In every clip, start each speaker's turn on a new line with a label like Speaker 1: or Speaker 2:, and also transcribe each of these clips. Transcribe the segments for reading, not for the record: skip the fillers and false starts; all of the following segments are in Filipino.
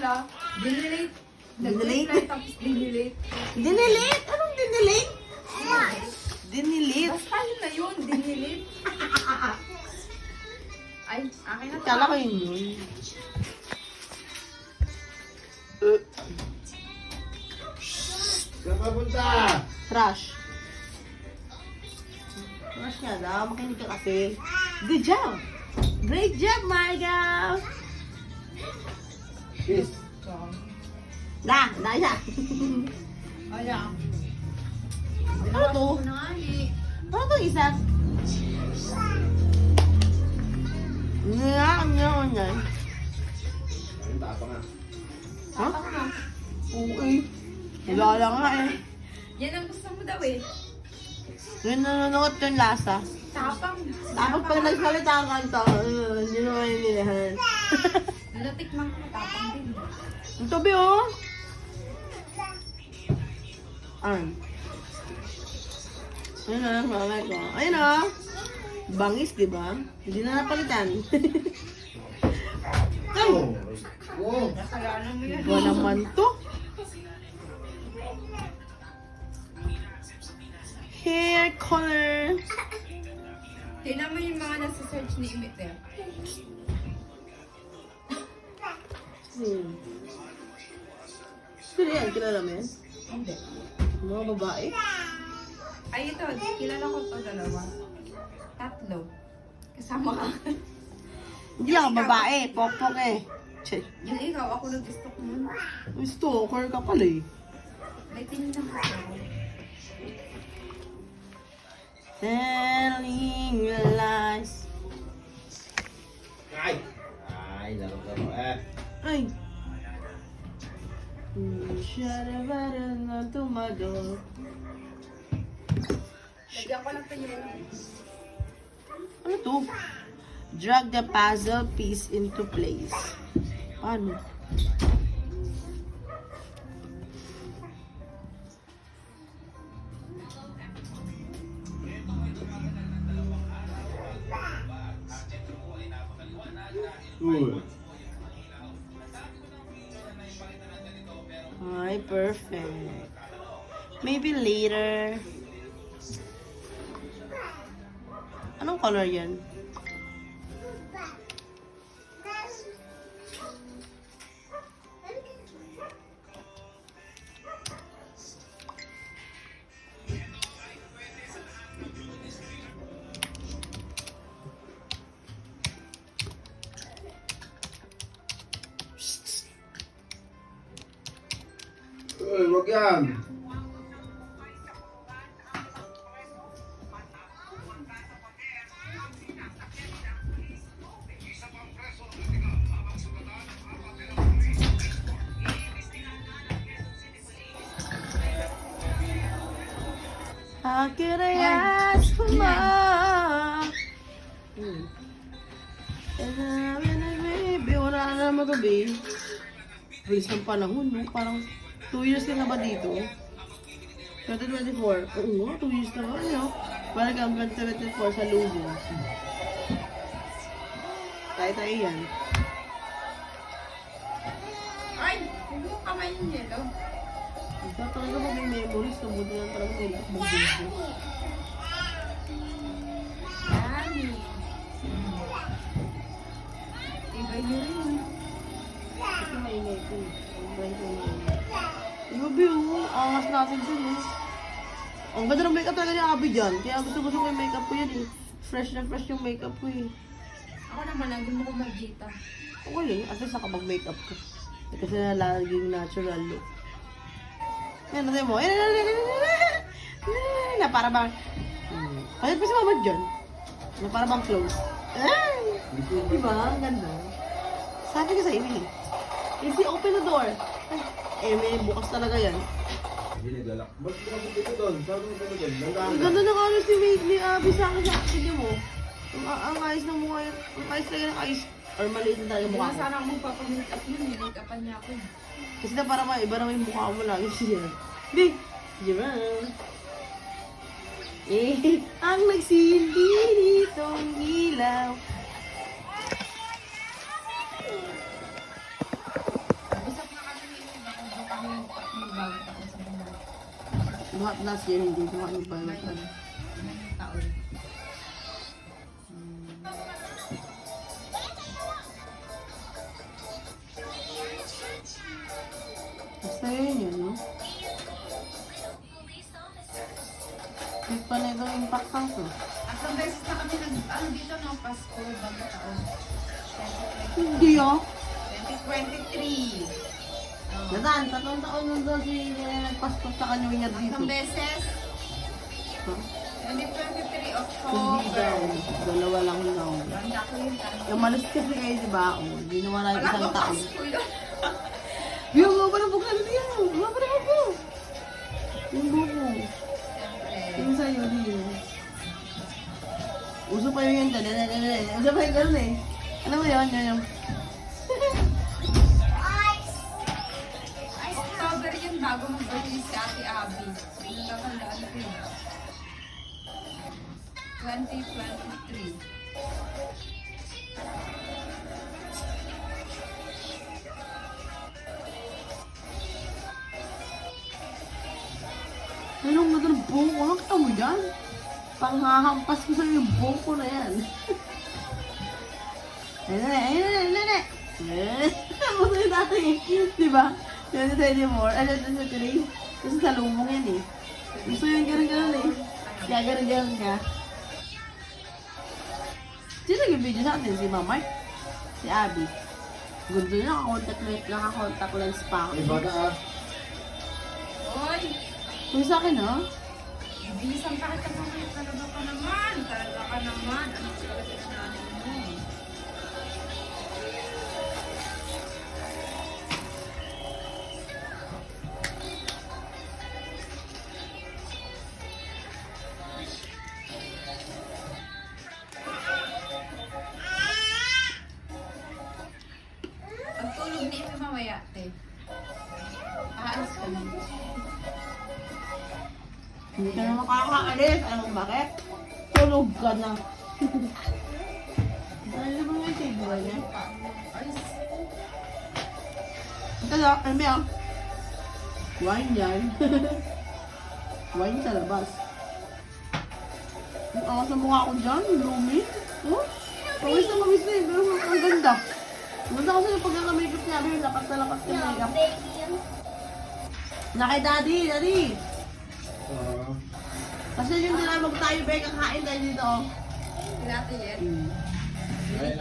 Speaker 1: pala. Dinelate.
Speaker 2: Dinelate?
Speaker 1: Tapos dinelate.
Speaker 2: Dinelate? Anong dinelate? Dinelate?
Speaker 1: Basta yun na yun, dinelate. Ay, akin na to.
Speaker 2: Kala ko yun.
Speaker 3: Saan papunta?
Speaker 2: Trash. Trash nga daw. Makinig ka kasi. Good job! Great job, Marga!
Speaker 3: Yes.
Speaker 2: Na siya.
Speaker 1: Ayan.
Speaker 2: Ano to?
Speaker 1: Ano nga eh.
Speaker 2: Ano to isa? Nga.
Speaker 3: Ayun, tapa nga.
Speaker 2: Ha?
Speaker 1: Tapos na.
Speaker 2: Oo eh. Wala nga eh.
Speaker 1: Yan ang gusto mo daw eh.
Speaker 2: Yung nanonood yung lasa.
Speaker 1: Tapang.
Speaker 2: Tapos pag nagsalita ka ito, hindi naman yung nilihan.
Speaker 1: Natikman ko, tapang din.
Speaker 2: Ang tabi oh! Ayun. Ayun na, malay ko. Ayun oh! Bangis, di ba? Hindi na napalitan. Ay!
Speaker 3: Oh.
Speaker 1: Kasalanan mo yan.
Speaker 2: Iba naman to. Hair color.
Speaker 1: Tingnan mo yung mga nasa search ni Imiter.
Speaker 2: Sino yan? Kilala mo yan?
Speaker 1: Hindi.
Speaker 2: Mga babae?
Speaker 1: Ay, ito. Kilala ko to dalawa. Tatlo. Kasama ka.
Speaker 2: Hindi ako babae. Pokpok eh. Che.
Speaker 1: Yung ikaw, ako nag-gusto ko nun.
Speaker 2: Stalker ka pala eh.
Speaker 1: May tinignan ko ako.
Speaker 2: Telling lies.
Speaker 3: Ay! Ay, laro-laro eh.
Speaker 2: Ay. Shara-bara na tumador.
Speaker 1: Lagyan ko lang ito yung...
Speaker 2: Ano to? Drag the puzzle piece into place. Paano?
Speaker 3: Uy.
Speaker 2: Ay, perfect. Maybe later. Anong color yan?
Speaker 3: Uy, wag yan.
Speaker 2: How could I ask for more? Baby, wala na naman to, babe. Bilis ng panahon, no? Parang 2 years ka na ba dito? 2024. Oo nga, 2 years na ba? Ano? Parang ang 2024 sa lubo. Tayo yan.
Speaker 1: Ay! Huwag mo kamay yung yellow.
Speaker 2: Ito talaga ba may memories na buti lang talaga may mag-video.
Speaker 1: Dami. Iba yun.
Speaker 2: Kasi maingay ko. Ang brain ko maingay. Grabe oh, angas natin dun oh. Ang ganda ng makeup talaga ni Abby dyan. Kaya gusto ko yung makeup ko yan eh. Fresh na fresh yung makeup ko eh.
Speaker 1: Ako naman, ang gusto ko mag-jita.
Speaker 2: Okay eh, at least nakapag-makeup ko. Kasi nalaging natural look. Yan, natin mo. Na para bang... Ayun pa si Mama dyan. Na para bang close. Ay! Diba? Ang ganda. Sabi ko sa Amy. Easy, open the door. Ay, may bukas talaga yan.
Speaker 3: Hindi naglalak. Ba't ka dito doon? Saan mo dito doon?
Speaker 2: Ang ganda ng ano si Wade ni Abby sa akin sa akin mo. Ang ayos ng mukha yan. Ang ayos talaga ng ayos. Or maliit na talaga
Speaker 1: Hindi
Speaker 2: mukha
Speaker 1: na
Speaker 2: ko.
Speaker 1: sana ako magpapag-makeup yun. Make-upan niya ako.
Speaker 2: Kasi na para iba naman yung mukha mo lagi siya. Di! Diba? Eh, ang nagsindi ditong ilaw.
Speaker 1: Sabi
Speaker 2: last year, hindi ko ano ba.
Speaker 1: Ngayon. Ilang taon?
Speaker 2: Basta yun, no? Hindi pa na itong impact house, no?
Speaker 1: At beses na kami ano dito no, Pasko, bago taon.
Speaker 2: Hindi, ah.
Speaker 1: 2023.
Speaker 2: Nadaan, 3 taon nun doon si nagpaspot sa kanyang ingat dito.
Speaker 1: Tatlong beses.
Speaker 2: Huh?
Speaker 1: 2023
Speaker 2: Hindi
Speaker 1: October.
Speaker 2: daw. Dalawa lang daw.
Speaker 1: Ganda ko yun.
Speaker 2: Yung malis kasi kayo, di ba? O, hindi naman na
Speaker 1: Wala
Speaker 2: isang
Speaker 1: ko
Speaker 2: taon.
Speaker 1: Pasko yun.
Speaker 2: Yung mga parang buksan niya. Mga parang ako. Yung buko.
Speaker 1: Siyempre.
Speaker 2: Yung sa'yo, din. Uso pa yun yun. Uso pa yung gano'n eh. Ano mo yun? Yun yung...
Speaker 1: October yun bago mag-birthday si Ate Abby. Natatandaan ko yun. 2023.
Speaker 2: Anong ganda ng buhok ko? Nakita mo yan? Panghahampas ko sa'yo yung buhok ko na yan. Ayun na. Gusto yung dati eh. Diba? Yung sa anymore. Ano sa tuloy? Kasi sa lumong yan eh. Gusto yung gano'n eh. Kaya gano'n ka. Sino nag-video sa atin? Si Mama? Si Abby? Gundo na, naka-contact lens pa ako.
Speaker 3: Ay, bata ah.
Speaker 1: Oy!
Speaker 2: Kung sa akin ha?
Speaker 1: Bilisan pa kita mo. Talaga ka naman. Talaga ka naman. Ano talaga sinananin mo? Ang tulog ni Ito mamaya, te. Aalis ka na.
Speaker 2: Hindi ka na makakaalis. Alam mo bakit? Tulog ka na. Ano ba yung table niya? Ito lang, ano ba yan? Wine yan. Wine sa labas. Ang angas na mukha ko dyan, lumi. Oh, pawis na eh. Pero ang ganda. Ganda kasi yung pagkaka-makeup niya. Pero lakas na lakas yung makeup. Na kay daddy. Kasi yung dinamag tayo, Bek, kakain tayo dito. Oh.
Speaker 1: Natin yan.
Speaker 3: Ay,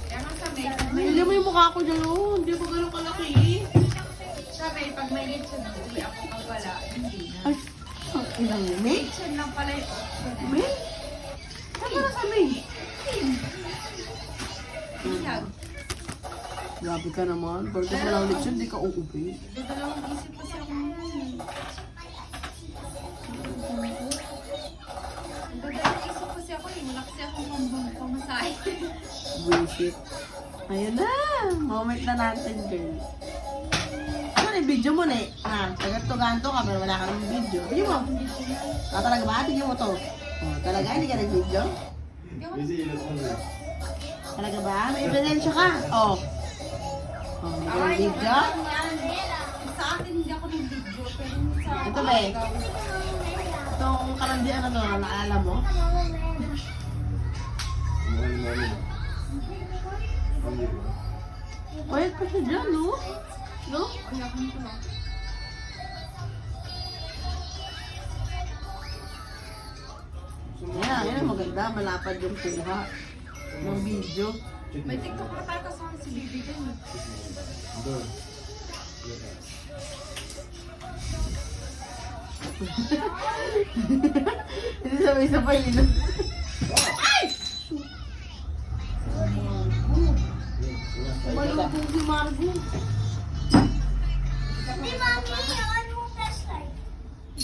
Speaker 1: Kaya nga sa may,
Speaker 2: Hindi mo yung mukha ko dyan, oh. Hindi ko ganun kalaki.
Speaker 1: pag may lechon, hindi ako pag wala, hindi na.
Speaker 2: Ay, ang ilang May?
Speaker 1: Lechon lang pala yung option.
Speaker 2: May? Saan para sa May?
Speaker 1: Bilag.
Speaker 2: Grabe ka naman. Pagka sa lang lechon, di ka uuwi.
Speaker 1: Dalawang isip kasi ako ngayon. Dalawang isip kasi ako eh. Wala kasi akong pamasahe.
Speaker 2: Bullshit. Ayun na. Moment na natin, girl. Ano na video mo na eh? Tagat-tuganto ka pero wala ka ng video. Video mo. Talaga ba? Tingin mo to. Oh, talaga? Hindi ka nag-video?
Speaker 3: busy ilot mo na.
Speaker 2: Talaga ba? May ebidensya ka? Oh. Oh, hindi ka nag-video?
Speaker 1: Sa akin hindi ako nag-video. Pero sa
Speaker 2: Ito ba eh? Itong karandian na to, naalala mo?
Speaker 3: Mali. Hindi ba?
Speaker 2: Quiet pa siya dyan, no? No?
Speaker 1: Kaya kung ito.
Speaker 2: Yan, maganda. Malapad yung kuha ng video.
Speaker 1: May TikTok na tayo kasama si Bibi dyan.
Speaker 3: Doon.
Speaker 2: Hindi sabay-sabay yun. Malubog si Margo.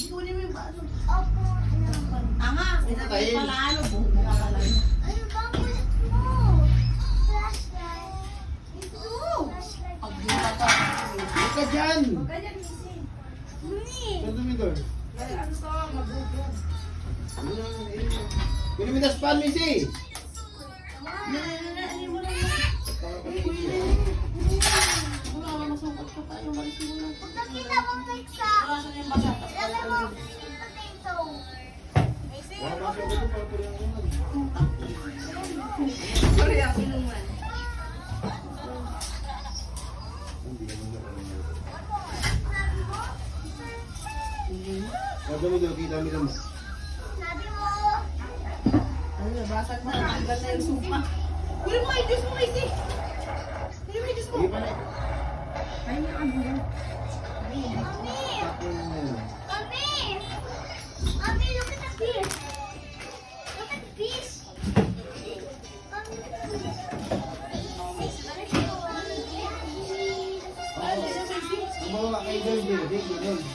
Speaker 2: Kunin mo yung baso. Anga, pinatay pala ano, buhok mo ka lang.
Speaker 3: Ika dyan!
Speaker 1: Ganyan, Missy.
Speaker 3: Ganda mo doon.
Speaker 1: Ano to? Mabubog.
Speaker 3: Pinamitas pa, Missy!
Speaker 2: Wala ka masukot So tayo malis muna.
Speaker 4: Nakita mo sa
Speaker 2: Asan yung basa?
Speaker 4: Lagay mo sweet potato.
Speaker 3: Wala ba siya dito para pala naman?
Speaker 1: Sorry, ako naman.
Speaker 3: Hindi naman na alam mo.
Speaker 2: Sige.
Speaker 3: Sabi mo daw, kita nila mo.
Speaker 4: Sabi mo.
Speaker 2: Ano, nabasag na. Tanggal na yung supa. Kunin mo yung juice mo, Macy. Kunin mo yung juice mo.
Speaker 3: Sige pa na.
Speaker 1: Ay, ano yan?
Speaker 4: Mommy.
Speaker 3: Tapos na yun.
Speaker 4: Mommy. Mommy, look at the fish. Look at the fish.
Speaker 3: Ang mga kay George, George.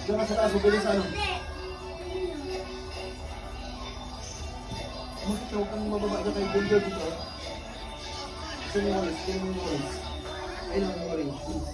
Speaker 3: Doon ka sa taas, bilis ano? Bakit huwag kang mababa dyan kay George dito? Gusto mo yung orange? Gusto mo yung orange? Ayun ang orange, please.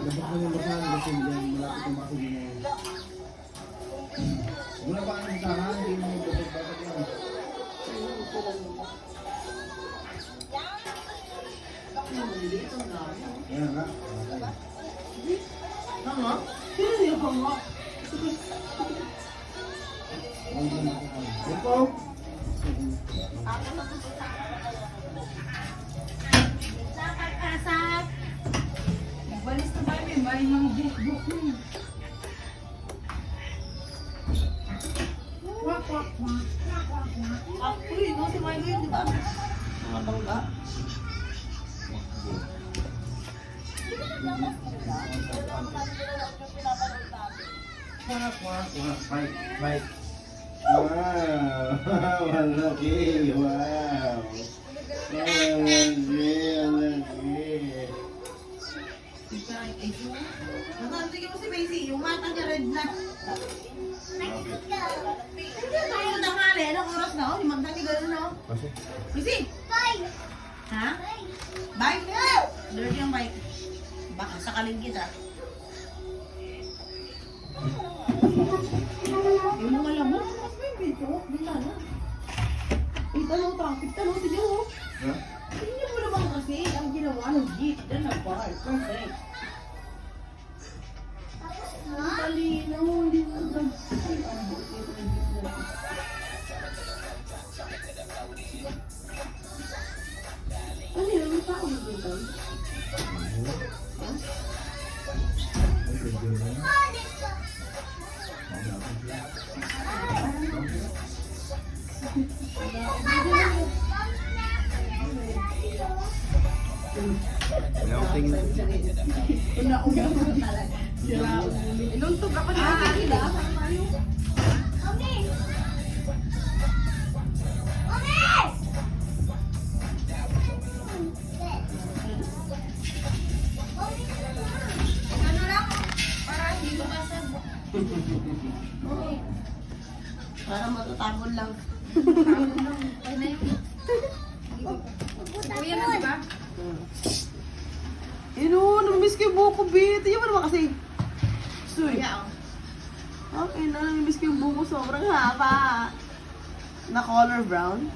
Speaker 3: Labas mo yung basahan kasi dyan, malapit yung baso din na yun. Muna pa ang basahan, hindi mo yung basag-basag yan. Ayan nga.
Speaker 2: Hanga? Sino yung hanga?
Speaker 3: Ito.
Speaker 1: Balis na tayo, may bahay mga book-book mo.
Speaker 2: Uy, no, si Milo yun, di ba? Mga bangga.
Speaker 3: Quack, quack, quack. Mike, Mike. Wow. Malaki. Wow. Malaki.
Speaker 2: Tignan mo si Macy, yung mata niya red na. Hindi na tayo tanghali. Anong oras na? Oh, limang tangi gano'n na.
Speaker 3: Kasi?
Speaker 2: Macy!
Speaker 4: Bye.
Speaker 2: Ha? Bike? Dirty yung bike. Baka sakalin kita. Yung mga lamok, mas may dito. Di na na. Uy, talo, traffic, talo. Tignan mo.
Speaker 3: Ha?
Speaker 2: Tignan mo naman kasi ang ginawa ng jeep. Yan na ba? Perfect. Ang talino. Hindi mo na. Ano yun? May tao dito?
Speaker 1: Inuntog ako ni Ate Kila.
Speaker 4: Mommy. Mommy.
Speaker 1: Ano lang, para hindi basag.
Speaker 2: Para matatabon lang.
Speaker 1: Ay na yun. Kuya na, diba?
Speaker 2: Yun o, namiss ko yung buko, B. Tingnan mo naman kasi. eh.
Speaker 1: Kaya,
Speaker 2: Okay na, namimiss ko yung buko sobrang haba. Na color brown.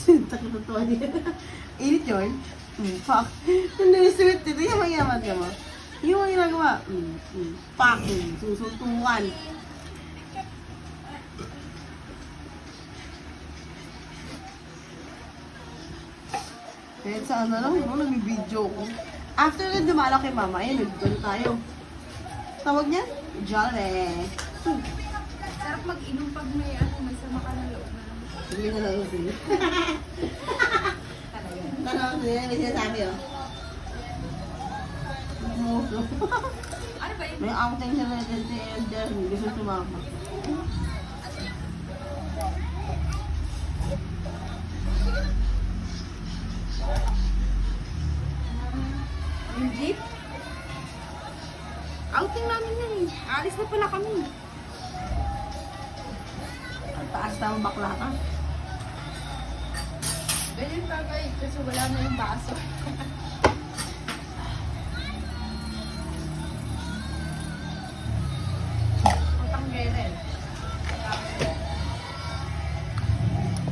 Speaker 2: Takot-tuwa niya. Init yun? Fuck. Hindi, sweet. Ito yung mayaman ka mo. Yung mga ginagawa. Fuck. Susuntukan. Kahit saan na lang, nag-video ko. After na dumala kay mama, ayun, nag-gano tayo. Tawag niya? Jolly.
Speaker 1: sarap mag-inom pag may may sama ka ng loob na lang.
Speaker 2: Hindi na lang kasi.
Speaker 1: Talaga.
Speaker 2: Ano, may sinasabi oh.
Speaker 1: Ano ba yun?
Speaker 2: May outing siya na din si Elder. Gusto sumama.
Speaker 1: Yung jeep? Outing namin yan eh. Alis na pala kami.
Speaker 2: Ang taas na ang bakla ka.
Speaker 1: Ganyan bagay kasi wala na yung baso. Utang gere.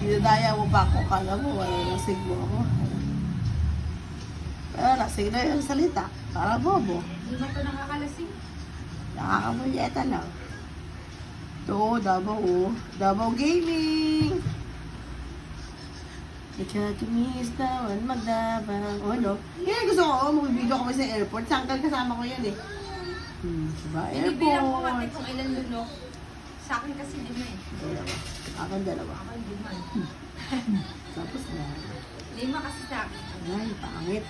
Speaker 2: Dinadaya mo ba ako? Kala mo wala yung sigmo ako. Pero lasing na yung salita. Para bobo.
Speaker 1: Hindi ba ito nakakalasing?
Speaker 2: Nakakamulyeta lang. Ito, Davao. Davao Gaming! Ikakimis naman magdabang. O ano? Kaya gusto ko, mag-video kami sa airport. Sangkal kasama ko yan eh. Diba?
Speaker 1: Binibilang ko mati
Speaker 2: Airport.
Speaker 1: kung ilan lunok. Sa akin kasi lima eh.
Speaker 2: Dalawa. Akin dalawa.
Speaker 1: Ako lima.
Speaker 2: Tapos na.
Speaker 1: Lima kasi sa akin.
Speaker 2: Ay, pangit.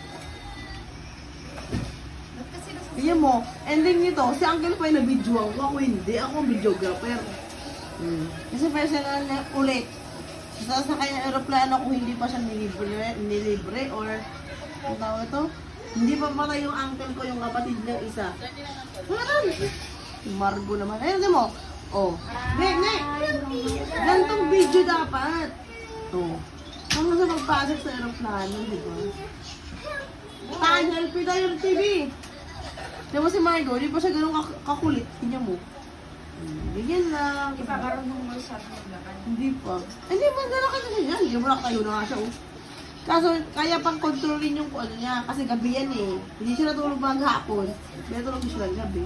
Speaker 1: Ba't kasi nasa...
Speaker 2: Tingnan mo, ending nito, si Uncle Pai na video ako hindi. Ako ang videographer. Kasi personal na ulit. Sasakay ng aeroplano kung hindi pa siya nilibre or ang tawag ito? Hindi pa patay yung uncle ko, yung kapatid ng isa. Meron! Yung Margo naman. Ayun, tingnan mo. Oh. Nek! Gantong video dapat. Oh. Kung sa magpasok sa aeroplano, di ba? Tayo, LP tayo ng TV. Tingnan mo si Margo, di pa siya ganun kakulit. Tingnan mo. Bigyan lang.
Speaker 1: Ipakarunong mo siya ng maglakad.
Speaker 2: Hindi pa. Hindi ba nalaki na siya? Hindi mo nakatayo na nga siya. Oh. Kaso, kaya pang kontrolin yung ano niya. Kasi gabi yan eh. Hindi siya natulog maghapon. May natulog siya ng gabi.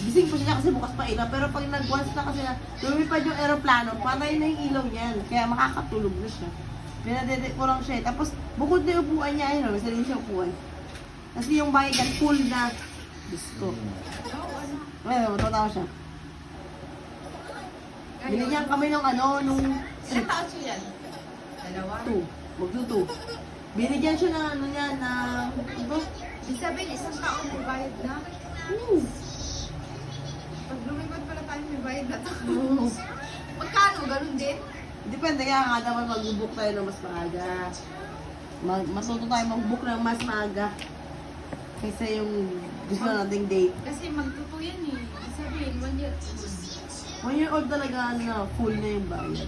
Speaker 2: Gising pa siya kasi bukas pa ilaw. Pero pag nag-once na kasi na lumipad yung aeroplano, patay na yung ilaw niyan. Kaya makakatulog na siya. Pinadedek ko lang siya eh. Tapos, bukod na yung upuan niya, ayun, may sarili siyang upuan. Kasi yung bahay dyan, full na. Gusto.
Speaker 1: Oo, ano?
Speaker 2: Ayun, matatawa siya. Binigyan kami ng ano, nung
Speaker 1: Ilang taon siya yan? Dalawa.
Speaker 2: 2. Magto 2. Binigyan siya ng ano niya, na, diba?
Speaker 1: Ibig sabihin, isang taon may bayad na. Pag lumipad pala tayo, may bayad na to. Magkano? Ganun din?
Speaker 2: Depende kaya nga dapat mag-book tayo ng mas maaga. Matuto tayo mag-book ng mas maaga. Kaysa yung gusto nating date.
Speaker 1: Kasi magtuto yan eh. Ibig sabihin, 1 year.
Speaker 2: 1 year old talaga na full na yung bayad.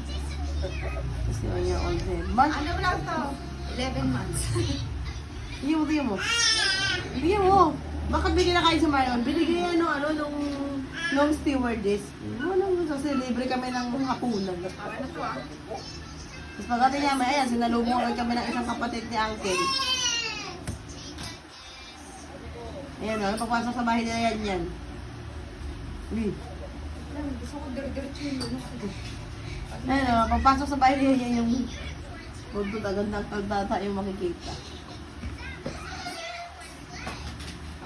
Speaker 2: Kasi 1 year old na yun.
Speaker 1: Ano lang to? 11 months.
Speaker 2: Bigyan mo. Bigyan mo. Bakit bigyan na kayo sa Marion? Binigyan nung stewardess. Walang kasi libre kami ng hapunan.
Speaker 1: Para na to ah.
Speaker 2: Tapos pagdating namin, ayan, sinalubong ulit kami ng isang kapatid ni Uncle. Ayan o, pagpasok sa bahay nila yan. Uy.
Speaker 1: Gusto ko dire-diretso yung lunok.
Speaker 2: Ayan o, pagpasok sa bahay nila yan yung pagod agad ng pagdata yung makikita.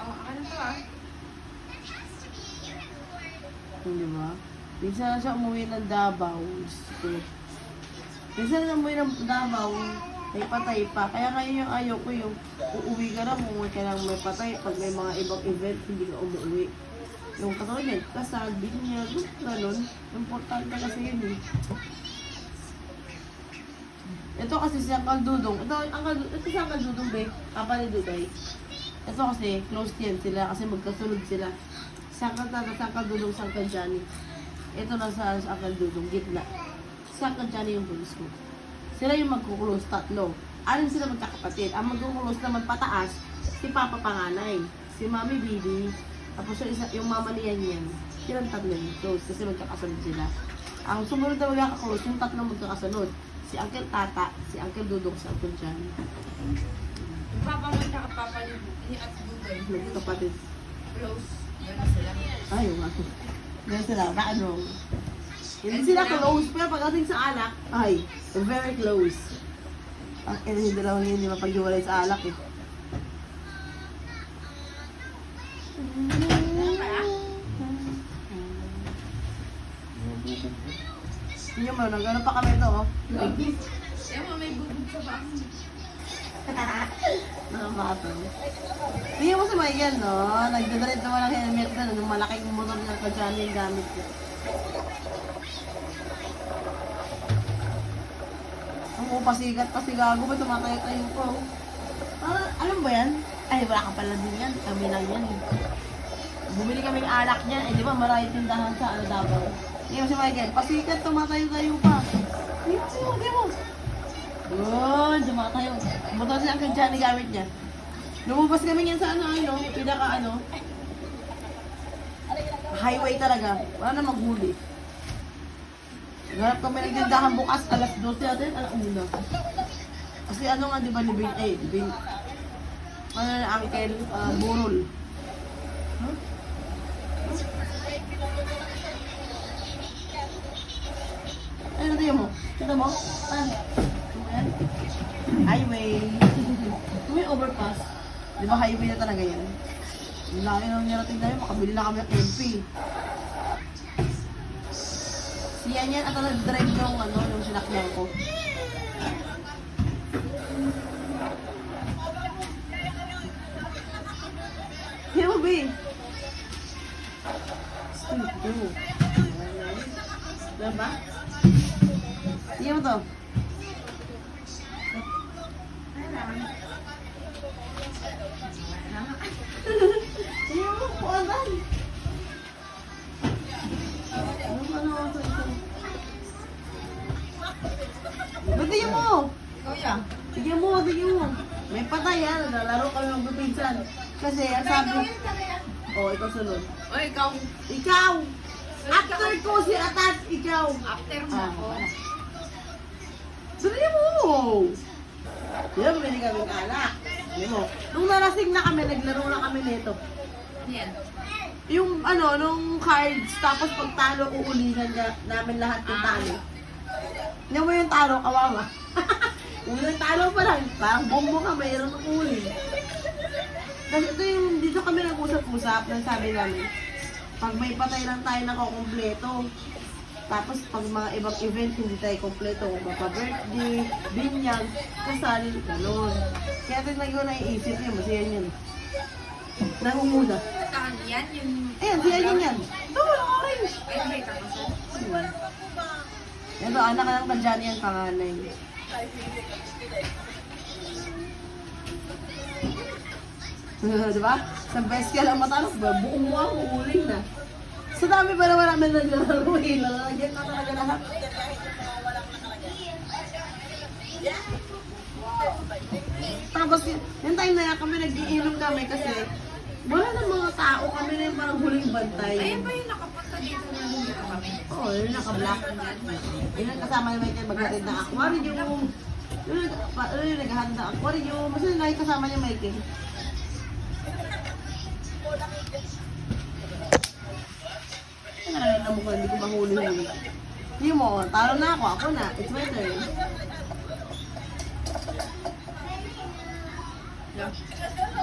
Speaker 1: Ano to ah?
Speaker 2: Di ba? Minsan na siya umuwi ng Davao. Minsan na umuwi ng Davao, may patay pa. Kaya ngayon yung ayaw ko yung uuwi ka na, umuwi ka lang may patay. Pag may mga ibang event, hindi ka umuwi. Yung katulad yan, kasal, binyag, ganun. Importante kasi yun eh. Ito kasi si Uncle Dudong. Ito si Uncle Dudong, be. Papa ni Duday. Ito kasi, close yan sila kasi magkasunod sila. Sangkal Tata, Sangkal Dudong, Sangkal Johnny. Ito na sa Uncle Dudong, gitna. Sangkal Johnny yung pulis ko. Sila yung magkukulose, tatlo. Alin sila magkakapatid. Ang magkukulose naman pataas, si Papa panganay. Si si Mami Bibi, tapos yung mama niya niyan. Silang tatlo yung close kasi magkakasunod sila. Ang sumunod na magkakaklose, yung tatlong magkakasunod. Si Uncle Tata, si Uncle Dudong, si Uncle Jan.
Speaker 1: Papa mo tsaka papa ni at Google.
Speaker 2: Magkakapatid.
Speaker 1: Close. Yan na sila.
Speaker 2: Ay, yung ako. Ganyan sila, ano. Hindi sila close, pero pagdating sa alak, ay, very close. Ang hindi daw hindi mapag-iwalay sa alak eh. Hindi mo, nagano pa kami ito, oh.
Speaker 1: Yan mo, may bubog sa bako.
Speaker 2: Nakakatawa. Tingnan mo si Michael, no? Nagdadrive naman ng helmet na, nung malaking motor ng kadyano yung gamit niya. Ang pasigat pa si Gago, ba tumatay-tayo ko? Alam ba yan? Ay, wala ka pala din yan. Kami lang yan eh. Bumili kaming alak niyan. Eh, di ba marami tindahan sa ano Davao? Tingnan mo si Michael, pasigat, tumatayo-tayo pa. Tingnan mo. Yun, tumatayo. Motor siya ang kadyano gamit niya. Lumabas kami yan sa ano, pinaka highway talaga. Wala na maghuli. Ganap kami nagtindahan bukas, alas 12 natin, alas 1. Kasi ano nga, di ba, libing, ano na, Uncle, burol. Huh? Ano tingnan mo? Kita mo? Ayan. Highway. May overpass. Di ba highway na talaga yan? Yung laki nang narating tayo, makabili na kami ng MP. Siya yan at nag-drive yung sinakyan ko. Yan mo, B. Stupid. Diba? Yan mo to. Yan mo, puwanan. Tignan mo!
Speaker 1: Kuya.
Speaker 2: Tignan mo! May patay yan. Nalaro kami magpipinsan. Kasi ang sabi... Oh, ikaw sunod.
Speaker 1: O, ikaw.
Speaker 2: Ikaw! After ko si Atat, ikaw!
Speaker 1: After mo ako.
Speaker 2: Tignan mo! Yan, bili kaming alak. Tignan mo. Nung narasing na kami, naglaro na kami nito.
Speaker 1: Yan.
Speaker 2: Yung nung cards, tapos pag talo, uulihan namin lahat yung talo. Tignan mo yung talo, kawawa. Yung talo pa lang, parang bombo ka, mayroon ng uli. Kasi ito yung, dito kami nag-usap-usap, nang sabi namin, pag may patay lang tayo nakakompleto, tapos pag mga ibang event hindi tayo kompleto, mapa-birthday, binyag, kasal, gano'n. Kaya tinag ko naiisip yun, masaya yun. Nangunguna.
Speaker 1: Saan yan? Yung...
Speaker 2: Ayan, siya yun yan. Ito, walang orange.
Speaker 1: Ay, may kakasal.
Speaker 2: Ito, anak ka ng kadyani yan, panganay. Diba? Sa best ka lang matanong, buong mo ako, uling na. Sa dami pa naman namin naglalaro eh. Lalagyan ka talaga lahat. Tapos, yung time na yan, kami nag-iinom kami kasi wala na mga tao, kami na yung parang huling bantay.
Speaker 1: Ayan ba yung nakapunta dito na dito kami?
Speaker 2: Oo, yun naka-black. Yun ang kasama ni Michael maghatid ng aquarium. Yun naghahatid ng aquarium. Mas yun lagi kasama niya Michael. Ano na lang mo hindi ko mahuli-huli. Hindi mo, talo na ako na. It's my turn.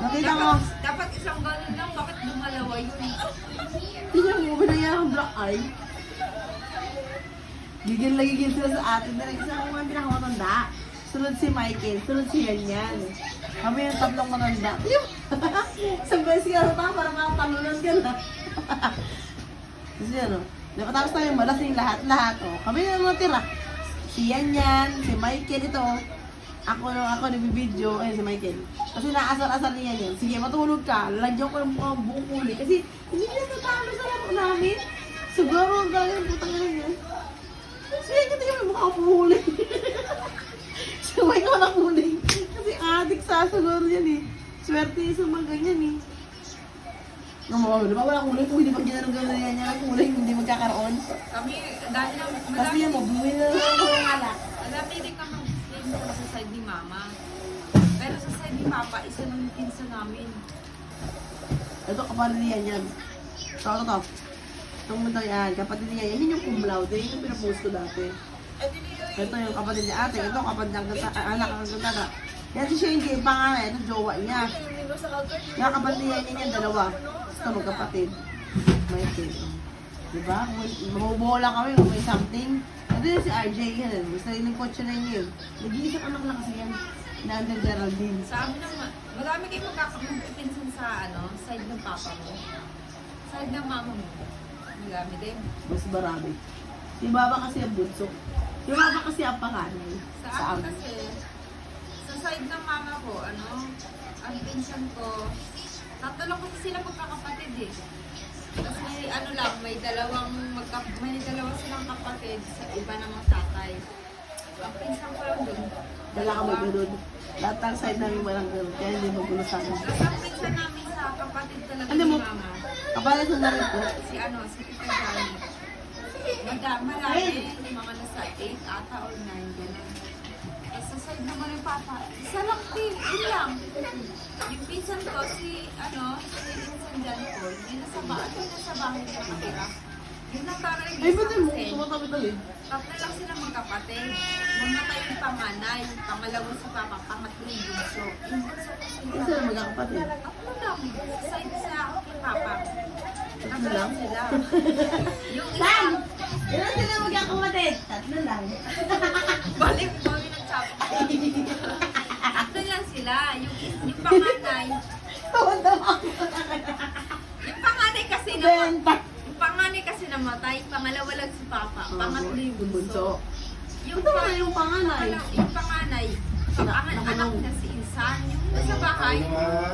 Speaker 2: Nakita ko,
Speaker 1: Dapat isang ganun lang, bakit dumalawa yun?
Speaker 2: tingnan mo, binaya ang black eye. Gigil na gigil sila sa atin. Isa ako nga pinakamatanda. Sunod si Michael, sunod si Yan. Kami yung tatlong matanda. Isang beses ka na tayo, parang makatalunan ka na. Kasi ano, nakatapos tayo malasing lahat-lahat. Oh. Kami na natira. Si Yan, si Michael ito. Ako nagbibideo, ayun si Michael. Kasi naasar-asar niya yan. Sige, matulog ka. Lalagyan ko ng buong uli. Kasi hindi na natalo sa laro namin. Siguro ang galing putang na yan. Sige, kasi kami mukha puhuli. Si Michael walang huli. Kasi adik sa siguro yan eh. Swerte sa mga ganyan eh. No, di ba wala kulay? Kung hindi pag ginanong-ganon yan niya ng kulay, hindi magkakaroon.
Speaker 1: Kami, dahil lang,
Speaker 2: Kasi yan mo, bumili na lang ako ng alak.
Speaker 1: Madami din kami sa side ni Mama. Pero sa side ni Papa, isa lang yung pinsa namin.
Speaker 2: Ito, kapatid niya yan. Ito. Itong mundo yan, kapatid niya yan. Yun yung cum laude, yun yung pinapost ko dati. Ito yung kapatid niya ate, ito kapatid niya anak ang ganda. Yan si Shane, yung pangalan, ito jowa niya. Yung kapatid niya yan, dalawa. Ito magkapatid. May ito. Diba? Mabubuo lang kami kung may something. Ito yung si RJ yan. Basta yung kotse na yun. Nag-iisang anak lang kasi yan. Na under Geraldine.
Speaker 1: Sa amin naman, marami kayo magkakapinsan sa side ng Papa mo. Side ng Mama mo. Marami din.
Speaker 2: Mas marami. Si Baba kasi ang bunso. Si Baba kasi ang panganay.
Speaker 1: Sa amin kasi, sa side ng Mama ko, ang pinsan ko, tatlo lang kasi sila magkakapatid eh. Tapos may dalawa silang kapatid sa iba namang tatay. Ang pinsan ko lang doon.
Speaker 2: Wala ka magulod. Lahat ng side namin walang gano'n. Kaya hindi magulo sa amin.
Speaker 1: Tapos ang pinsan namin sa kapatid talaga
Speaker 2: Ano
Speaker 1: ni
Speaker 2: mo?
Speaker 1: Mama.
Speaker 2: Kapalit sa namin po.
Speaker 1: Si Tita Johnny. Marami, mga nasa 8 ata or 9 gano'n. Tapos sa side naman ng Papa, isa lang din, yun lang. Yung pinsan ko, si pinsan dyan ko, yun nasa bahay na nakatira. Yun lang talaga yung
Speaker 2: Ay,
Speaker 1: isa
Speaker 2: ba't mo?
Speaker 1: kasi.
Speaker 2: Tumatabi-tabi.
Speaker 1: Tatlo lang sila magkapatid. Mamatay yung panganay, pangalawa si Papa, pangatlo yung bunso. Yung bunso kasi
Speaker 2: Yung sila magkakapatid.
Speaker 1: ako lang, sa side sa kay Papa. Tatlo
Speaker 2: lang?
Speaker 1: lang sila. Yung isa,
Speaker 2: Ilan sila magkakapatid? Tatlo lang.
Speaker 1: balik mo yung nagsabi. Tatlo lang sila. Yung panganay,
Speaker 2: Tawa-tawa ako.
Speaker 1: yung panganay kasi
Speaker 2: Benta.
Speaker 1: yung panganay kasi namatay, pangalawa lang si Papa, pangatlo yung bunso.
Speaker 2: Ito na yung panganay.
Speaker 1: Yung panganay, anak niya si Insan, yung nasa bahay,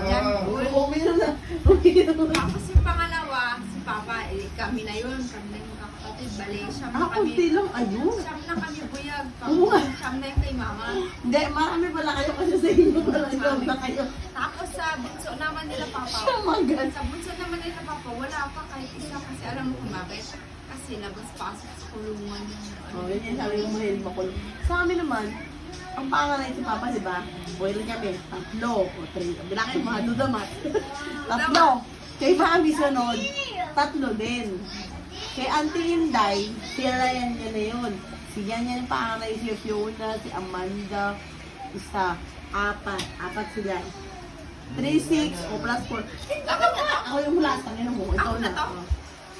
Speaker 1: yan,
Speaker 2: Uminom na. Uminom na.
Speaker 1: Tapos yung pangalawa, si Papa, kami na yun magkakapatid, bali, siyam na kami.
Speaker 2: Kunti lang. Ayun.
Speaker 1: Siyam na kami buyag,
Speaker 2: Oo.
Speaker 1: siyam na yung kay Mama.
Speaker 2: Hindi, marami pala kayo kasi sa inyo. Wala ikaw na kayo.
Speaker 1: Tapos sa bunso naman nila Papa,
Speaker 2: Oh my God.
Speaker 1: sa bunso naman nila Papa, wala pa kahit isa kasi alam mo kung bakit? Kasi labas-pasok sa kulungan yung
Speaker 2: Oh, yun yung sabi ko mahilig makulong. Sa amin naman, ang panganay si Papa, di ba? Boil kami, 3 o 3. Bilangin mo, dudamat. 3. Kay Mami sunod, 3 din. Kay Auntie Inday, sila yan na yun. Si Yan yung panganay, si Fiona, si Amanda, isa, 4 sila. 3, 6, o plus 4. Ako yung last, tangin mo, ito
Speaker 1: Ako na
Speaker 2: na.
Speaker 1: to.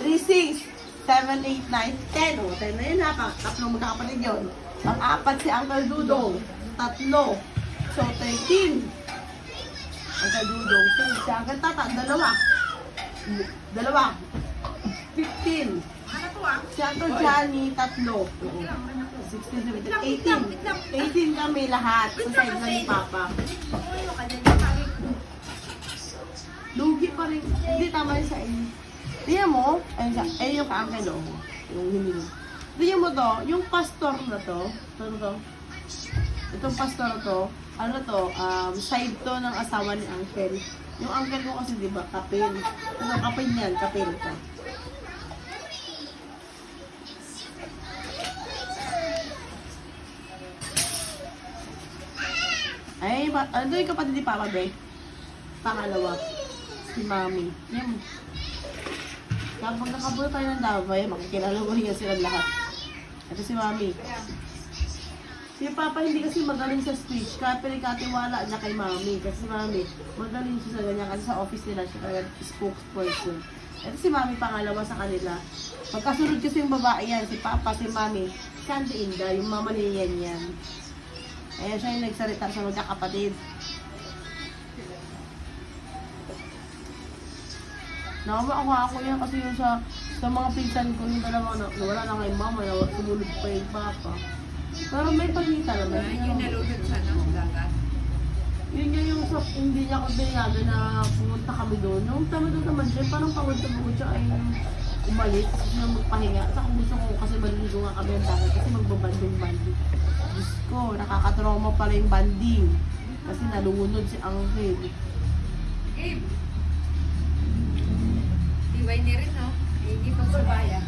Speaker 2: 3, 6, 7, 8, 9, 10. O, 10 na yun ha. Tatlong magkakapatid yun. Pang-4 si Uncle Dudong. 3. So, 13. Uncle Dudong. Si Uncle Tata, 2. 15.
Speaker 1: Ano to ah?
Speaker 2: Si Uncle Johnny, 3.
Speaker 1: Hindi lang, ano to?
Speaker 2: 16, 17,
Speaker 1: Wait lang.
Speaker 2: 18 kami lahat. Sa side na ni Papa.
Speaker 1: Ano ka dyan? Yung pare ko.
Speaker 2: Lugi pa rin. Hindi, tama yun sa inyo. Tingnan mo, ayun yung ka-uncle do. Yung hiningi. Tingnan mo to, yung pastor na to, itong pastor na to, side to ng asawa ni uncle. Yung uncle ko kasi di ba, kapil. Kapil niyan, kapil ka. Ay, ano yung kapatid ni Papa, be? Pangalawa. Si Mami. Yan. Kapag nakabulo tayo ng Davao, makikilala mo rin sila lahat. Ito si Mami. Si Papa hindi kasi magaling sa speech, kaya pinagkatiwala niya kay Mami. Kasi si Mami, magaling siya sa ganyan kasi sa office nila siya kaya spokesperson. Ito si Mami pangalawa sa kanila. Pagkasunod kasi yung babae yan, si Papa, si Mami, si Auntie Inda, yung mama ni yan. Ayan siya yung nagsalita sa magkakapatid. Nakawa ako yan kasi yung sa mga pinsan ko yung dalawa na wala na kay mama, na sumunod pa yung papa. Pero may pagkita naman.
Speaker 1: Yung nalulod sa dagat.
Speaker 2: Yun yung sa hindi niya ako binayagan na pumunta kami doon. Nung kami doon naman siya, parang pagod siya ay umalis. Kasi nang magpahinga. Sa gusto ko kasi maliligo nga kami ang dagat kasi magbabanding-banding. Diyos ko, nakakatrauma pala yung banding. Kasi nalunod si Uncle.
Speaker 1: Gabe, Tibay ni rin, no? Hindi pa sa bayan.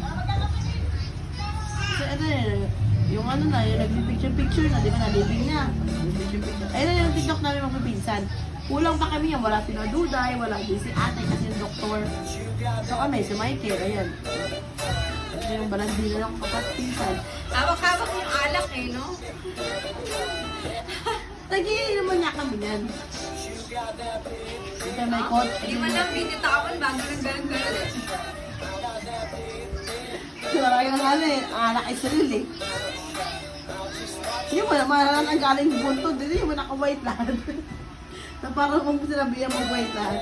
Speaker 2: So, ito yun. Yung ano na, yung nag-picture-picture na, di ba, nalibing na. Nag-picture-picture. Ayun na yung TikTok namin magpipinsan. Kulang pa kami yan, wala si Duday, wala din si ate kasi yung doktor. So kami, si Michael, ayan. Ito yung balandina ng kapatpinsan.
Speaker 1: Hawak-hawak yung alak eh, no?
Speaker 2: Nagiging naman niya kami yan. Ito may coach.
Speaker 1: Hindi man lang binitawan bago ng gano'n-gano'n.
Speaker 2: Marami ng ano eh, anak ay sarili. Yung malaman ang galing buntod, hindi yung naka-white lahat. Na parang kung sinabihan mo white lahat.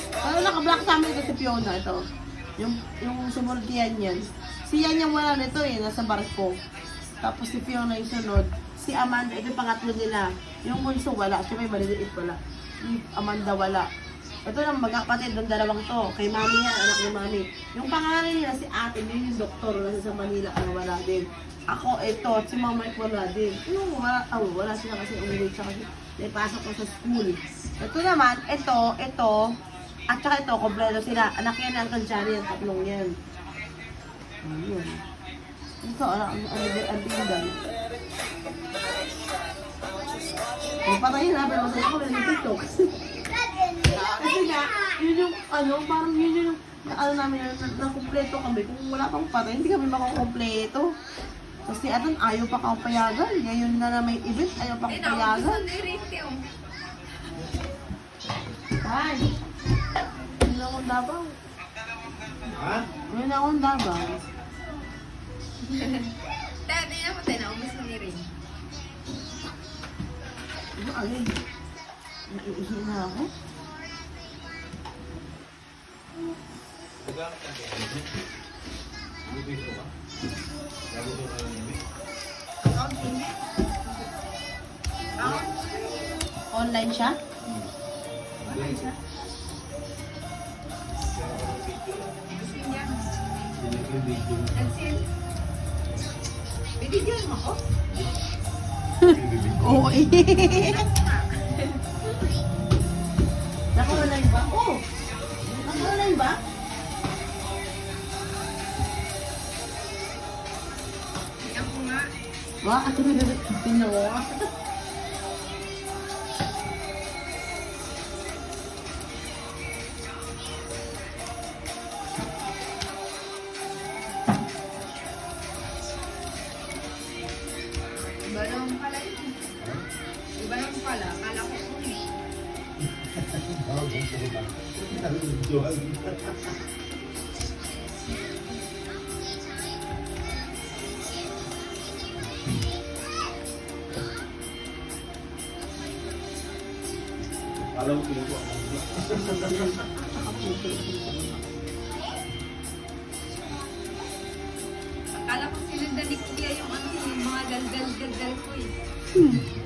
Speaker 2: Parang naka-black sa amin ito si Fiona, ito. Yung sumunod kay Yan. Si Yan yung wala nito eh, nasa barko. Tapos si Fiona yung sunod. Si Amanda, ito yung pangatlo nila. Yung bunso wala, siya may maliliit wala. Si Amanda wala. Ito lang magkakapatid, ng dalawang to. Kay mami yan, anak ni mami. Yung pangalan nila, si ate, yun yung doktor, nasa sa Manila, wala din. Ako, ito, at si mama, wala din. Yung wala sila kasi umuwi siya kasi may pasok ko sa school. Ito naman, ito, at saka ito, kompleto sila. Anak yan, Uncle Johnny, yung tatlong yan. Ayun. Ito, ang bindan. Patayin na, pero masaya ko na TikTok. Kasi nga, yun yung, parang yun yung, namin, na kumpleto kami. Kung wala pang patay, hindi kami makakompleto. Kasi aton, ayaw pa kang payagan. Ngayon na may event, ayaw pa kang payagan.
Speaker 1: Gusto ni Rinty, oh.
Speaker 2: Ay! Yun na akong dabaw.
Speaker 3: Ha?
Speaker 2: Yun na akong dabaw.
Speaker 1: Dati na mo tayo, naubos na ni Rin.
Speaker 2: Ano, alin? Naiihi na ako. Online siya?
Speaker 1: Gusto niya. Nag-send. Bibidyoan mo ko?
Speaker 2: Oo, eh. Naka-online ba? Oo. Naka-online ba?
Speaker 1: Ako nga.
Speaker 2: Ba? Pinawa.
Speaker 1: Iba naman pala yun. Iba naman pala. Akala ko kung eh.
Speaker 3: Alam ko yung
Speaker 1: Akala ko sinundan ni Kuya yung ano, yung mga daldal-daldal ko eh.